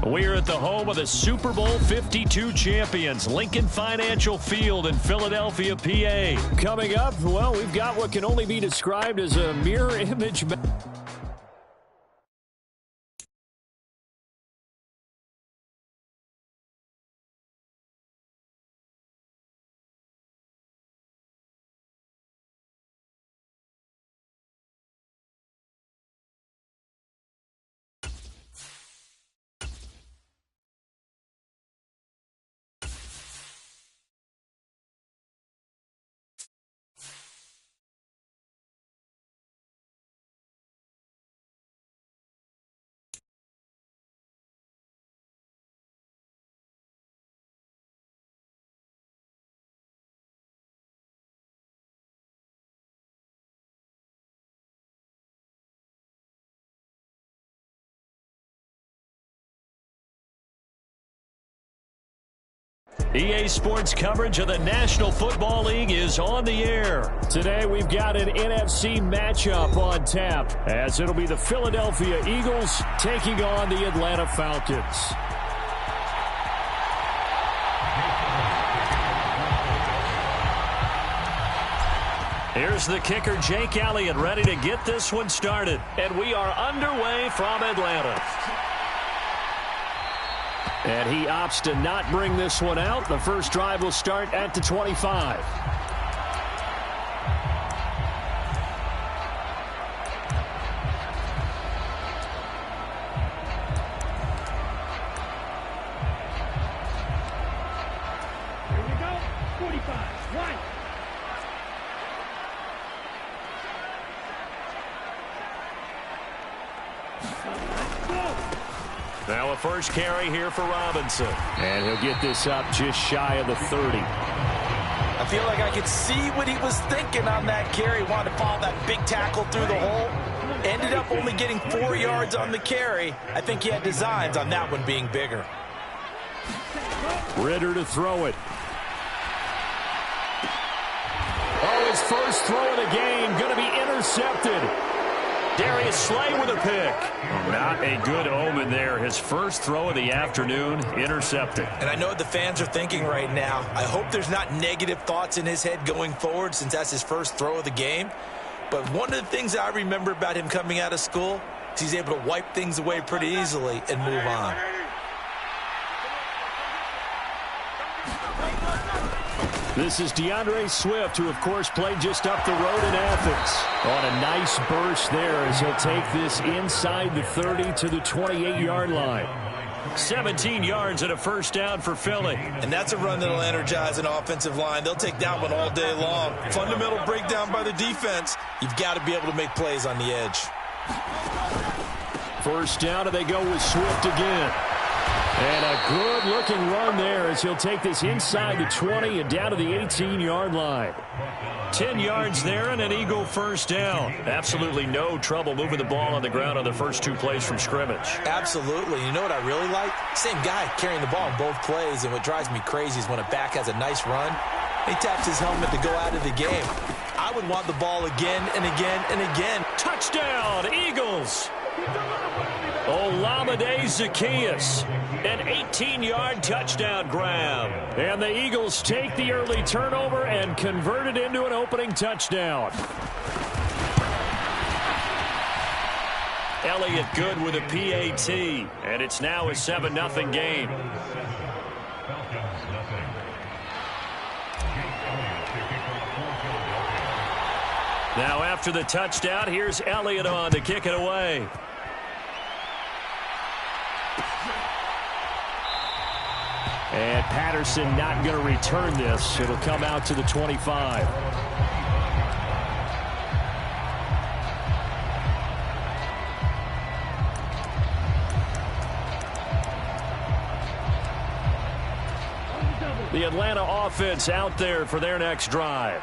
We're at the home of the Super Bowl 52 champions, Lincoln Financial Field in Philadelphia, PA. Coming up, well, we've got what can only be described as a mirror image. EA Sports coverage of the National Football League is on the air. Today we've got an NFC matchup on tap, as it'll be the Philadelphia Eagles taking on the Atlanta Falcons. Here's the kicker, Jake Elliott, ready to get this one started. And we are underway from Atlanta. And he opts to not bring this one out. The first drive will start at the 25. Here we go. 45. One. Now a first carry here for Robinson. And he'll get this up just shy of the 30. I feel like I could see what he was thinking on that carry. Wanted to follow that big tackle through the hole. Ended up only getting 4 yards on the carry. I think he had designs on that one being bigger. Ritter to throw it. Oh, his first throw of the game going to be intercepted. Darius Slay with a pick. Not a good omen there. His first throw of the afternoon, intercepted. And I know what the fans are thinking right now. I hope there's not negative thoughts in his head going forward since that's his first throw of the game. But one of the things I remember about him coming out of school is he's able to wipe things away pretty easily and move on. This is DeAndre Swift, who, of course, played just up the road in Athens. On a nice burst there as he'll take this inside the 30 to the 28-yard line. 17 yards and a first down for Philly. And that's a run that'll energize an offensive line. They'll take that one all day long. Fundamental breakdown by the defense. You've got to be able to make plays on the edge. First down, and they go with Swift again. And a good-looking run there as he'll take this inside the 20 and down to the 18-yard line. 10 yards there and an Eagle first down. Absolutely no trouble moving the ball on the ground on the first two plays from scrimmage. Absolutely. You know what I really like? Same guy carrying the ball in both plays, and what drives me crazy is when a back has a nice run, he taps his helmet to go out of the game. I would want the ball again and again and again. Touchdown, Eagles! Olamide Zaccheaus, an 18-yard touchdown grab. And the Eagles take the early turnover and convert it into an opening touchdown. Elliott good with a PAT, and it's now a 7-0 game. Now after the touchdown, here's Elliott on to kick it away. And Patterson not going to return this. It'll come out to the 25. The Atlanta offense out there for their next drive.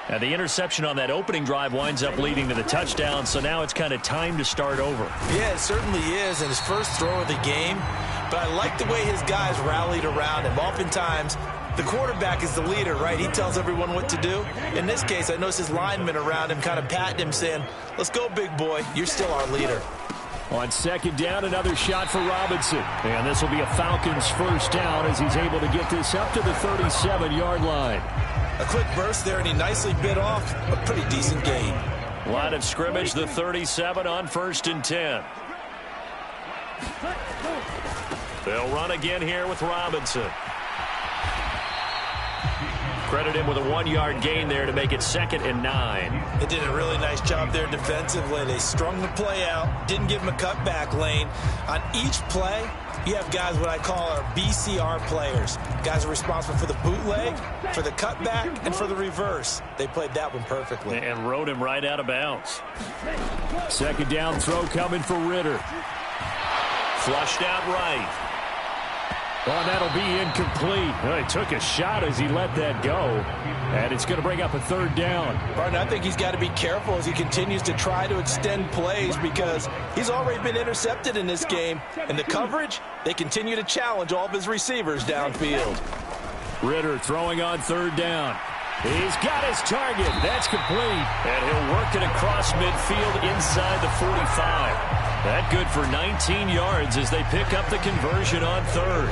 And the interception on that opening drive winds up leading to the touchdown, so now it's kind of time to start over. Yeah, it certainly is, and his first throw of the game. But I like the way his guys rallied around him. Oftentimes, the quarterback is the leader, right? He tells everyone what to do. In this case, I noticed his linemen around him kind of patting him, saying, let's go, big boy. You're still our leader. On second down, another shot for Robinson. And this will be a Falcons first down as he's able to get this up to the 37-yard line. A quick burst there, and he nicely bit off a pretty decent gain. Line of scrimmage, the 37 on 1st and 10. They'll run again here with Robinson. Credit him with a 1-yard gain there to make it 2nd and 9. They did a really nice job there defensively. They strung the play out, didn't give him a cutback lane. On each play, you have guys what I call our BCR players. Guys are responsible for the bootleg, for the cutback, and for the reverse. They played that one perfectly. And rode him right out of bounds. Second down throw coming for Ritter. Flushed out right. Oh, that'll be incomplete. Well, he took a shot as he let that go. And it's going to bring up a 3rd down. Barton, I think he's got to be careful as he continues to try to extend plays because he's already been intercepted in this game. And the coverage, they continue to challenge all of his receivers downfield. Ritter throwing on 3rd down. He's got his target. That's complete. And he'll work it across midfield inside the 45. That good for 19 yards as they pick up the conversion on 3rd.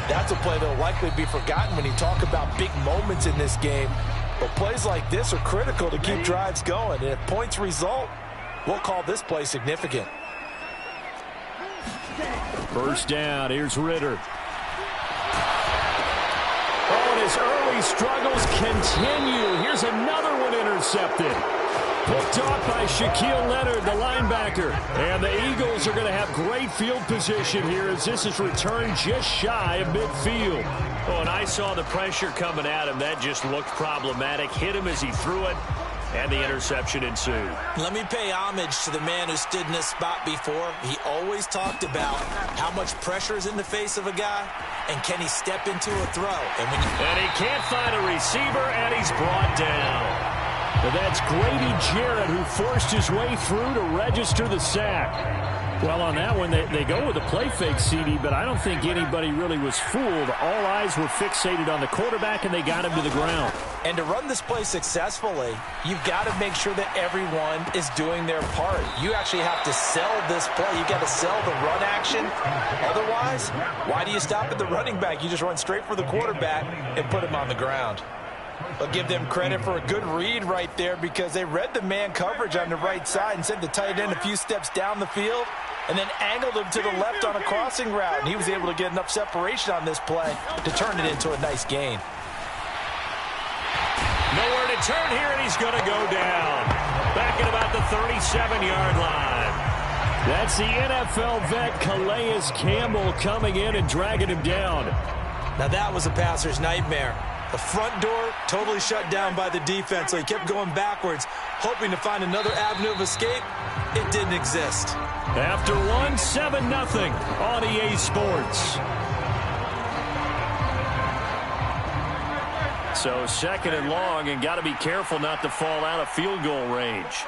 That's a play that will likely be forgotten when you talk about big moments in this game. But plays like this are critical to keep drives going. And if points result, we'll call this play significant. First down. Here's Ritter. Oh, and his early struggles continue. Here's another one intercepted. Picked off by Shaquille Leonard, the linebacker. And the Eagles are going to have great field position here as this is returned just shy of midfield. Oh, and I saw the pressure coming at him. That just looked problematic. Hit him as he threw it, and the interception ensued. Let me pay homage to the man who stood in this spot before. He always talked about how much pressure is in the face of a guy, and can he step into a throw. And he can't find a receiver, and he's brought down. But that's Grady Jarrett who forced his way through to register the sack. Well, on that one, they go with a play fake, CD, but I don't think anybody really was fooled. All eyes were fixated on the quarterback, and they got him to the ground. And to run this play successfully, you've got to make sure that everyone is doing their part. You actually have to sell this play. You've got to sell the run action. Otherwise, why do you stop at the running back? You just run straight for the quarterback and put him on the ground. I'll give them credit for a good read right there because they read the man coverage on the right side and sent the tight end a few steps down the field and then angled him to the left on a crossing route. And he was able to get enough separation on this play to turn it into a nice gain. Nowhere to turn here, and he's going to go down. Back at about the 37-yard line. That's the NFL vet Calais Campbell coming in and dragging him down. Now that was a passer's nightmare. The front door totally shut down by the defense, so he kept going backwards, hoping to find another avenue of escape. It didn't exist. After one, 7-0 on EA Sports. So 2nd and long, and got to be careful not to fall out of field goal range.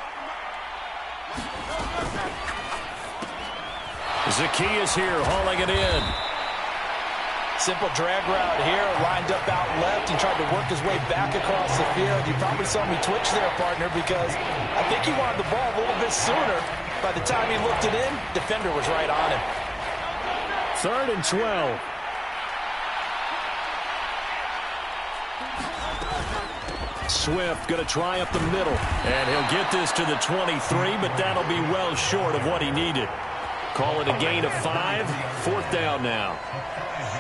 Zacchaeus here, hauling it in. Simple drag route here, lined up out left and tried to work his way back across the field. You probably saw me twitch there, partner, because I think he wanted the ball a little bit sooner. By the time he looked it in, defender was right on him. 3rd and 12. Swift going to try up the middle. And he'll get this to the 23, but that'll be well short of what he needed. Call it a gain of 5. 4th down now.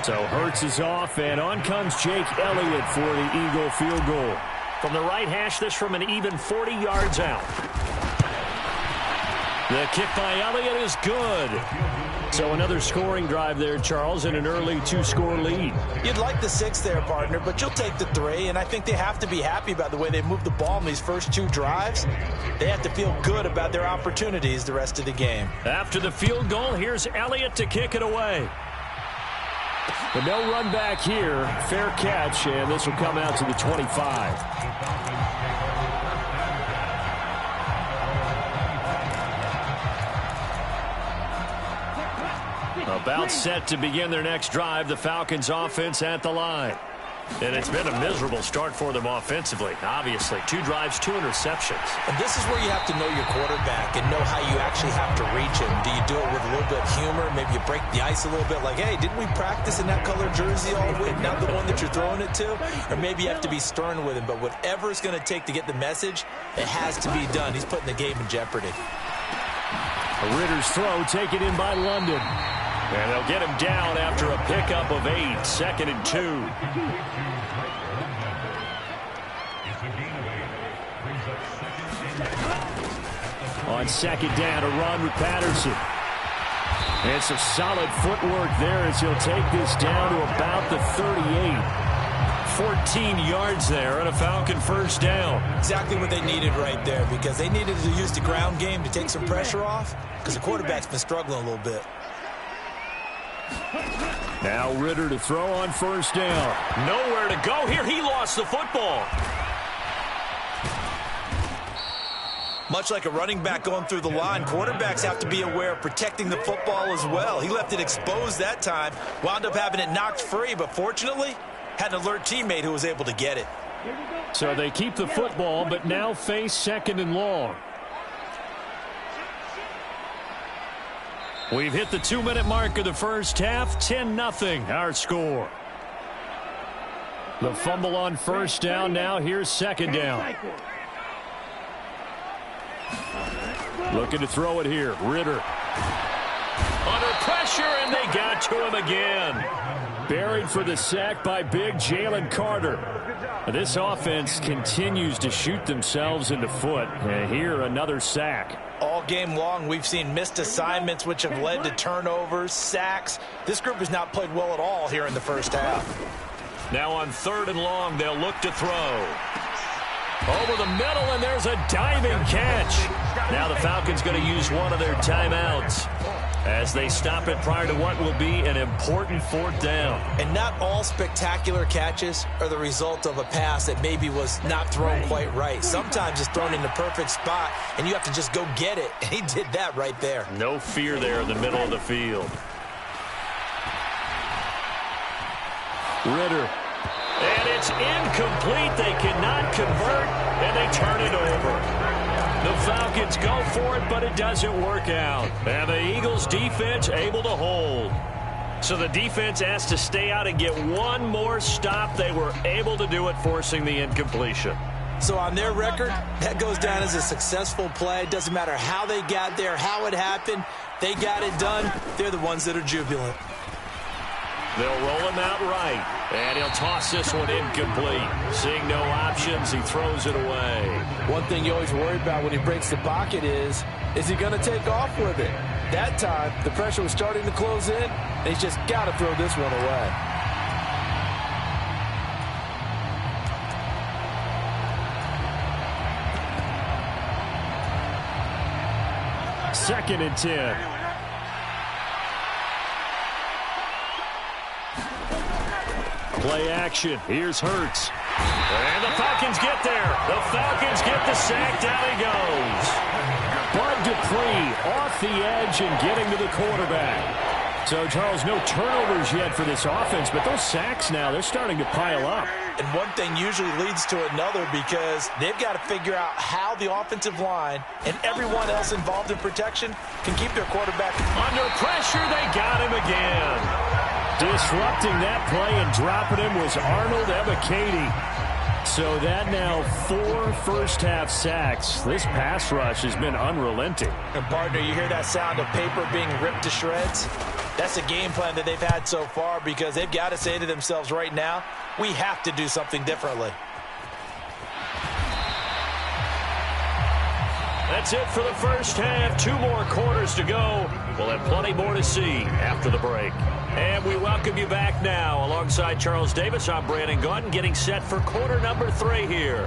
So Hurts is off, and on comes Jake Elliott for the Eagle field goal. From the right hash, this from an even 40 yards out. The kick by Elliott is good. So another scoring drive there, Charles, and an early 2-score lead. You'd like the 6 there, partner, but you'll take the 3, and I think they have to be happy about the way they moved the ball in these first 2 drives. They have to feel good about their opportunities the rest of the game. After the field goal, here's Elliott to kick it away. But no run back here. Fair catch, and this will come out to the 25. About set to begin their next drive. The Falcons offense at the line. And it's been a miserable start for them offensively. Obviously, 2 drives, 2 interceptions. And this is where you have to know your quarterback and know how you actually have to reach him. Do you do it with a little bit of humor? Maybe you break the ice a little bit like, hey, didn't we practice in that color jersey all week? Not the one that you're throwing it to? Or maybe you have to be stern with him. But whatever it's going to take to get the message, it has to be done. He's putting the game in jeopardy. Ritter's throw taken in by London. And they'll get him down after a pickup of 8, 2nd and 2. On 2nd down, a run with Patterson. And some solid footwork there as he'll take this down to about the 38. 14 yards there and a Falcon first down. Exactly what they needed right there, because they needed to use the ground game to take some pressure off, because the quarterback's been struggling a little bit. Now Ritter to throw on first down. Nowhere to go here. He lost the football. Much like a running back going through the line, quarterbacks have to be aware of protecting the football as well. He left it exposed that time, wound up having it knocked free, but fortunately, had an alert teammate who was able to get it. So they keep the football, but now face 2nd and long. We've hit the 2-minute mark of the first half. 10-0 our score. The fumble on first down. Now here's 2nd down. Looking to throw it here. Ritter. Under pressure, and they got to him again. Buried for the sack by big Jalen Carter. This offense continues to shoot themselves in the foot. And here, another sack. All game long, we've seen missed assignments, which have led to turnovers, sacks. This group has not played well at all here in the first half. Now on 3rd and long, they'll look to throw. Over the middle, and there's a diving catch. Now the Falcons going to use one of their timeouts as they stop it prior to what will be an important 4th down. And not all spectacular catches are the result of a pass that maybe was not thrown quite right. Sometimes it's thrown in the perfect spot, and you have to just go get it. And he did that right there. No fear there in the middle of the field. Ritter. And it's incomplete. They cannot convert, and they turn it over. The Falcons go for it, but it doesn't work out. And the Eagles' defense able to hold. So the defense has to stay out and get one more stop. They were able to do it, forcing the incompletion. So on their record, that goes down as a successful play. It doesn't matter how they got there, how it happened. They got it done. They're the ones that are jubilant. They'll roll him out right, and he'll toss this one incomplete. Seeing no options, he throws it away. One thing you always worry about when he breaks the pocket is he going to take off with it? That time, the pressure was starting to close in, and he's just got to throw this one away. Second and 10. Play action. Here's Hurts. And the Falcons get there. The Falcons get the sack. Down he goes. Bud Dupree off the edge and getting to the quarterback. So, Charles, no turnovers yet for this offense, but those sacks now, they're starting to pile up. And one thing usually leads to another, because they've got to figure out how the offensive line and everyone else involved in protection can keep their quarterback. Under pressure, they got him again. Disrupting that play and dropping him was Arnold Ebiketie. So that now 4 first-half sacks. This pass rush has been unrelenting. And, partner, you hear that sound of paper being ripped to shreds? That's a game plan that they've had so far, because they've got to say to themselves right now, we have to do something differently. That's it for the first half. 2 more quarters to go. We'll have plenty more to see after the break. And we welcome you back now. Alongside Charles Davis, I'm Brandon Gaudin, getting set for quarter number 3 here.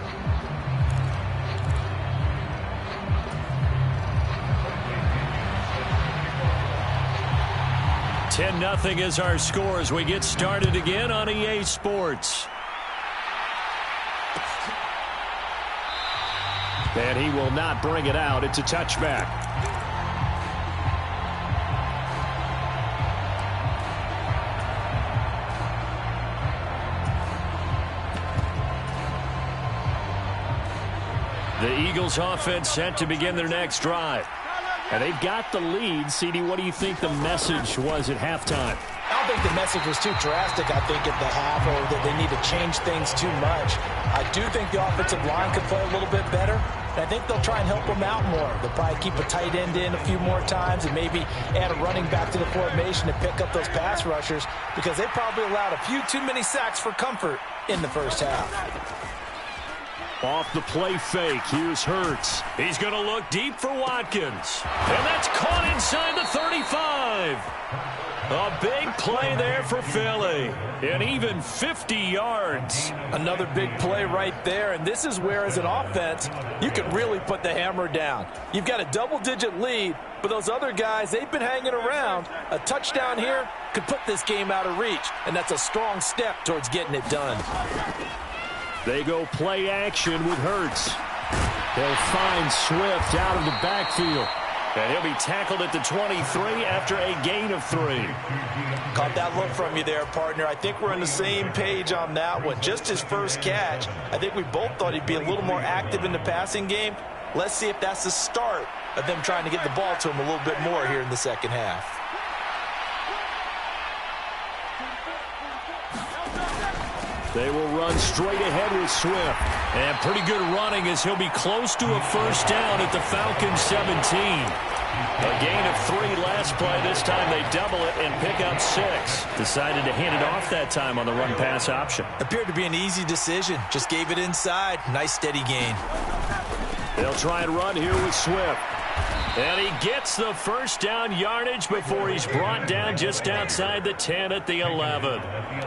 $10-0 is our score as we get started again on EA Sports. And he will not bring it out. It's a touchback. The Eagles offense set to begin their next drive. And they've got the lead. CD, what do you think the message was at halftime? I don't think the message was too drastic, I think, at the half, or that they need to change things too much. I do think the offensive line could play a little bit better. And I think they'll try and help them out more. They'll probably keep a tight end in a few more times and maybe add a running back to the formation to pick up those pass rushers, because they probably allowed a few too many sacks for comfort in the first half. Off the play fake, here's Hurts. He's going to look deep for Watkins. And that's caught inside the 35. A big play there for Philly. And even 50 yards. Another big play right there, and this is where, as an offense, you can really put the hammer down. You've got a double-digit lead, but those other guys, they've been hanging around. A touchdown here could put this game out of reach, and that's a strong step towards getting it done. They go play action with Hurts. They'll find Swift out of the backfield. And he'll be tackled at the 23 after a gain of 3. Caught that look from you there, partner. I think we're on the same page on that one. Just his first catch. I think we both thought he'd be a little more active in the passing game. Let's see if that's the start of them trying to get the ball to him a little bit more here in the second half. They will run straight ahead with Swift. And pretty good running as he'll be close to a first down at the Falcons 17. A gain of 3 last play. This time they double it and pick up 6. Decided to hand it off that time on the run-pass option. Appeared to be an easy decision. Just gave it inside. Nice steady gain. They'll try and run here with Swift. And he gets the first down yardage before he's brought down just outside the 10 at the 11.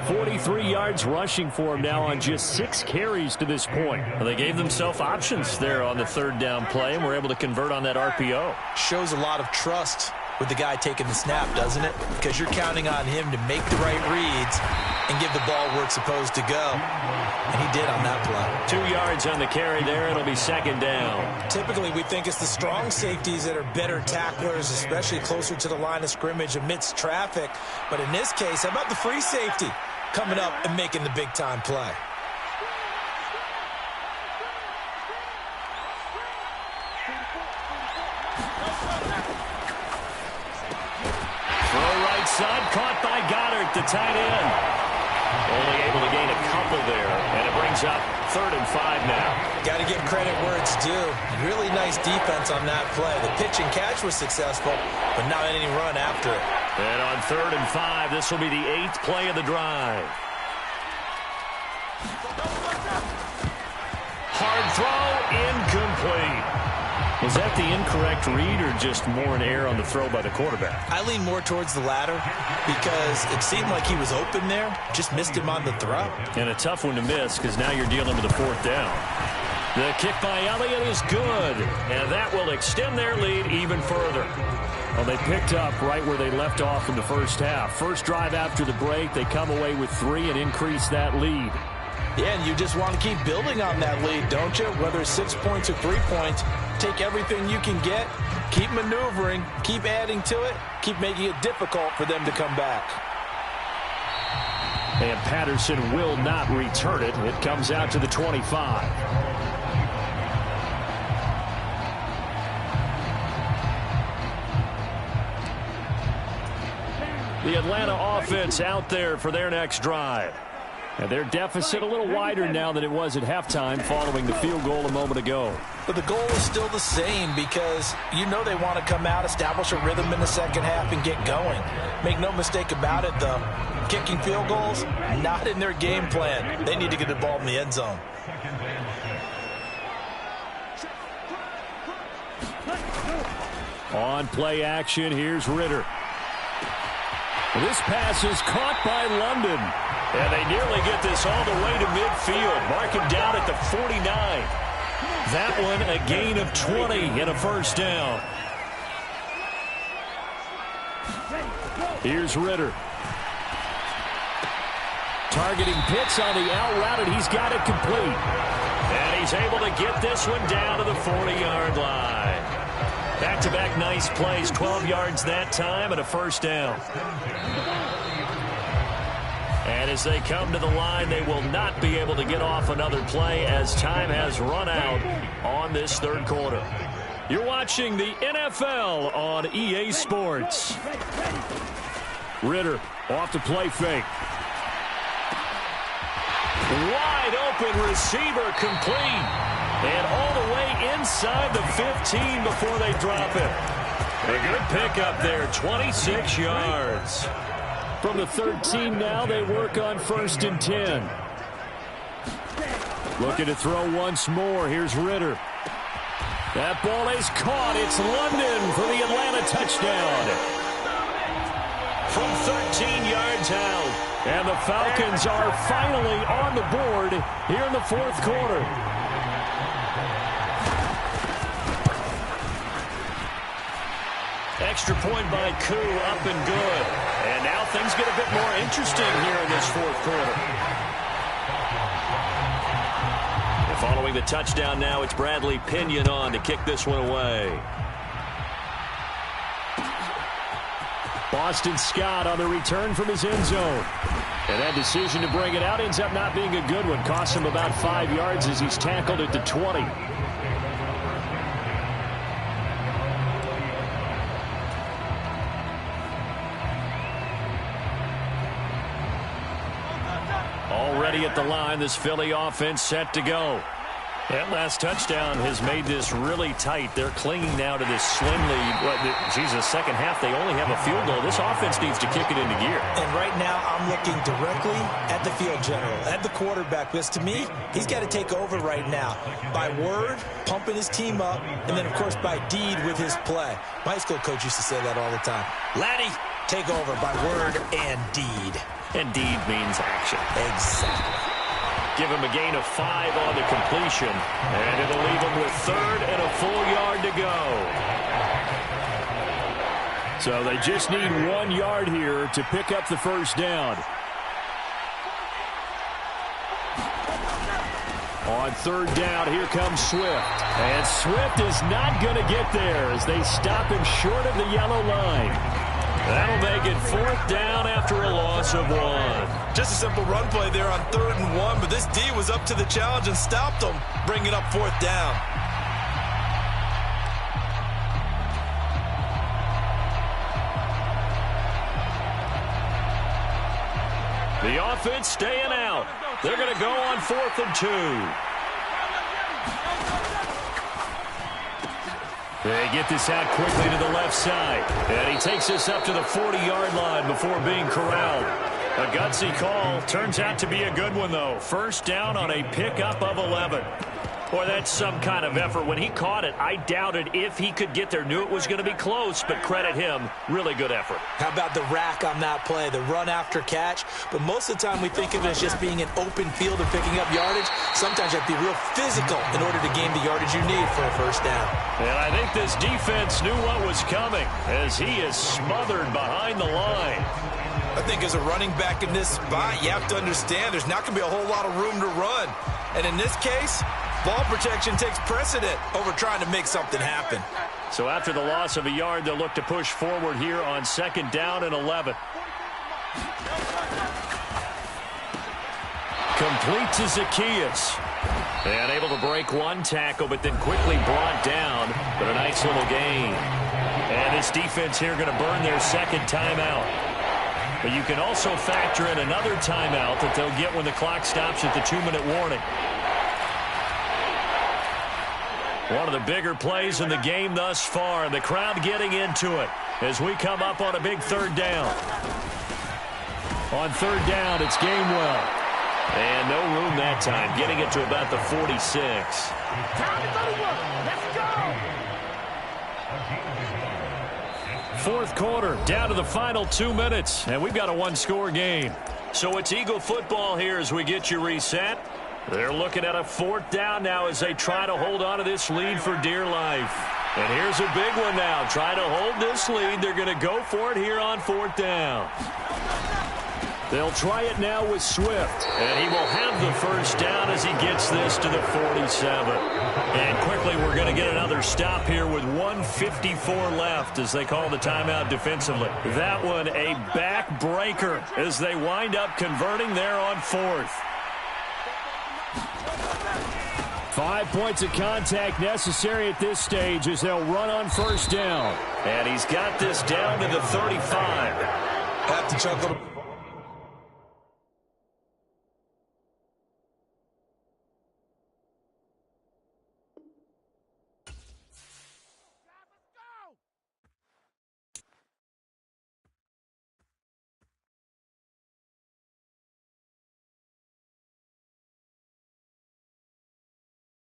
43 yards rushing for him now on just 6 carries to this point. Well, they gave themselves options there on the third down play and were able to convert on that RPO. Shows a lot of trust with the guy taking the snap, doesn't it? Because you're counting on him to make the right reads and give the ball where it's supposed to go. And he did on that play. 2 yards on the carry there. It'll be second down. Typically, we think it's the strong safeties that are better tacklers, especially closer to the line of scrimmage amidst traffic. But in this case, how about the free safety coming up and making the big-time play? Side caught by Goddard, the tight end. Only able to gain a couple there, and it brings up 3rd and 5 now. Got to give credit where it's due. Really nice defense on that play. The pitch and catch was successful, but not any run after it. And on 3rd and 5, this will be the 8th play of the drive. Hard throw, incomplete. Was that the incorrect read or just more an error on the throw by the quarterback? I lean more towards the latter because it seemed like he was open there, just missed him on the throw. And a tough one to miss because now you're dealing with a 4th down. The kick by Elliott is good, and that will extend their lead even further. Well, they picked up right where they left off in the first half. First drive after the break, they come away with 3 and increase that lead. Yeah, and you just want to keep building on that lead, don't you? Whether it's 6 points or 3 points, take everything you can get, keep maneuvering, keep adding to it, keep making it difficult for them to come back. And Patterson will not return it. It comes out to the 25. The Atlanta offense out there for their next drive. And their deficit a little wider now than it was at halftime following the field goal a moment ago. But the goal is still the same because you know they want to come out, establish a rhythm in the second half, and get going. Make no mistake about it, though. Kicking field goals, not in their game plan. They need to get the ball in the end zone. On play action, here's Ritter. This pass is caught by London. And they nearly get this all the way to midfield. Mark him down at the 49. That one a gain of 20 and a first down. Here's Ritter. Targeting Pitts on the out route, and he's got it complete. And he's able to get this one down to the 40-yard line. Back-to-back nice plays, 12 yards that time and a first down. And And as they come to the line, they will not be able to get off another play as time has run out on this third quarter. You're watching the NFL on EA Sports. Ritter off the play fake. Wide open receiver complete. And all the way inside the 15 before they drop it. A good pickup there, 26 yards. From the 13 now, they work on 1st and 10. Looking to throw once more. Here's Ritter. That ball is caught. It's London for the Atlanta touchdown. From 13 yards out. And the Falcons are finally on the board here in the fourth quarter. Extra point by Koo, up and good. And now things get a bit more interesting here in this fourth quarter. And following the touchdown now, it's Bradley Pinion on to kick this one away. Boston Scott on the return from his end zone. And that decision to bring it out ends up not being a good one. Costs him about 5 yards as he's tackled at the 20. Already at the line, this Philly offense set to go. That last touchdown has made this really tight. They're clinging now to this slim lead. The second half, they only have a field goal. This offense needs to kick it into gear. And right now, I'm looking directly at the field general, at the quarterback. Because to me, he's got to take over right now. By word, pumping his team up, and then, of course, by deed with his play. My high school coach used to say that all the time. Laddie, take over by word and deed. And deed means action. Exactly. Give him a gain of 5 on the completion. And it'll leave him with 3rd and a full yard to go. So they just need 1 yard here to pick up the first down. On 3rd down, here comes Swift. And Swift is not going to get there as they stop him short of the yellow line. That'll make it 4th down after a loss of 1. Just a simple run play there on 3rd and 1, but this D was up to the challenge and stopped them, bringing up 4th down. The offense staying out. They're going to go on 4th and 2. They get this out quickly to the left side. And he takes this up to the 40-yard line before being corralled. A gutsy call. Turns out to be a good one, though. First down on a pickup of 11. Boy, that's some kind of effort. When he caught it, I doubted if he could get there. Knew it was going to be close, but credit him. Really good effort. How about the rack on that play, the run after catch? But most of the time we think of it as just being an open field and picking up yardage. Sometimes you have to be real physical in order to gain the yardage you need for a first down. And I think this defense knew what was coming as he is smothered behind the line. I think as a running back in this spot, you have to understand there's not going to be a whole lot of room to run. And in this case, ball protection takes precedent over trying to make something happen. So after the loss of a yard, they'll look to push forward here on 2nd down and 11. Complete to Zacchaeus. And able to break one tackle, but then quickly brought down. But a nice little gain. And this defense here going to burn their 2nd timeout. But you can also factor in another timeout that they'll get when the clock stops at the 2-minute warning. One of the bigger plays in the game thus far, and the crowd getting into it as we come up on a big 3rd down. On 3rd down, it's Gainwell. And no room that time, getting it to about the 46. Time to go to work. Let's go. 4th quarter, down to the final 2 minutes, and we've got a 1-score game. So it's Eagle football here as we get you reset. They're looking at a 4th down now as they try to hold on to this lead for dear life. And here's a big one now. Trying to hold this lead. They're going to go for it here on 4th down. They'll try it now with Swift. And he will have the first down as he gets this to the 47. And quickly we're going to get another stop here with 1:54 left as they call the timeout defensively. That one a backbreaker as they wind up converting there on 4th. 5 points of contact necessary at this stage as they'll run on first down. And he's got this down to the 35. Have to chuckle.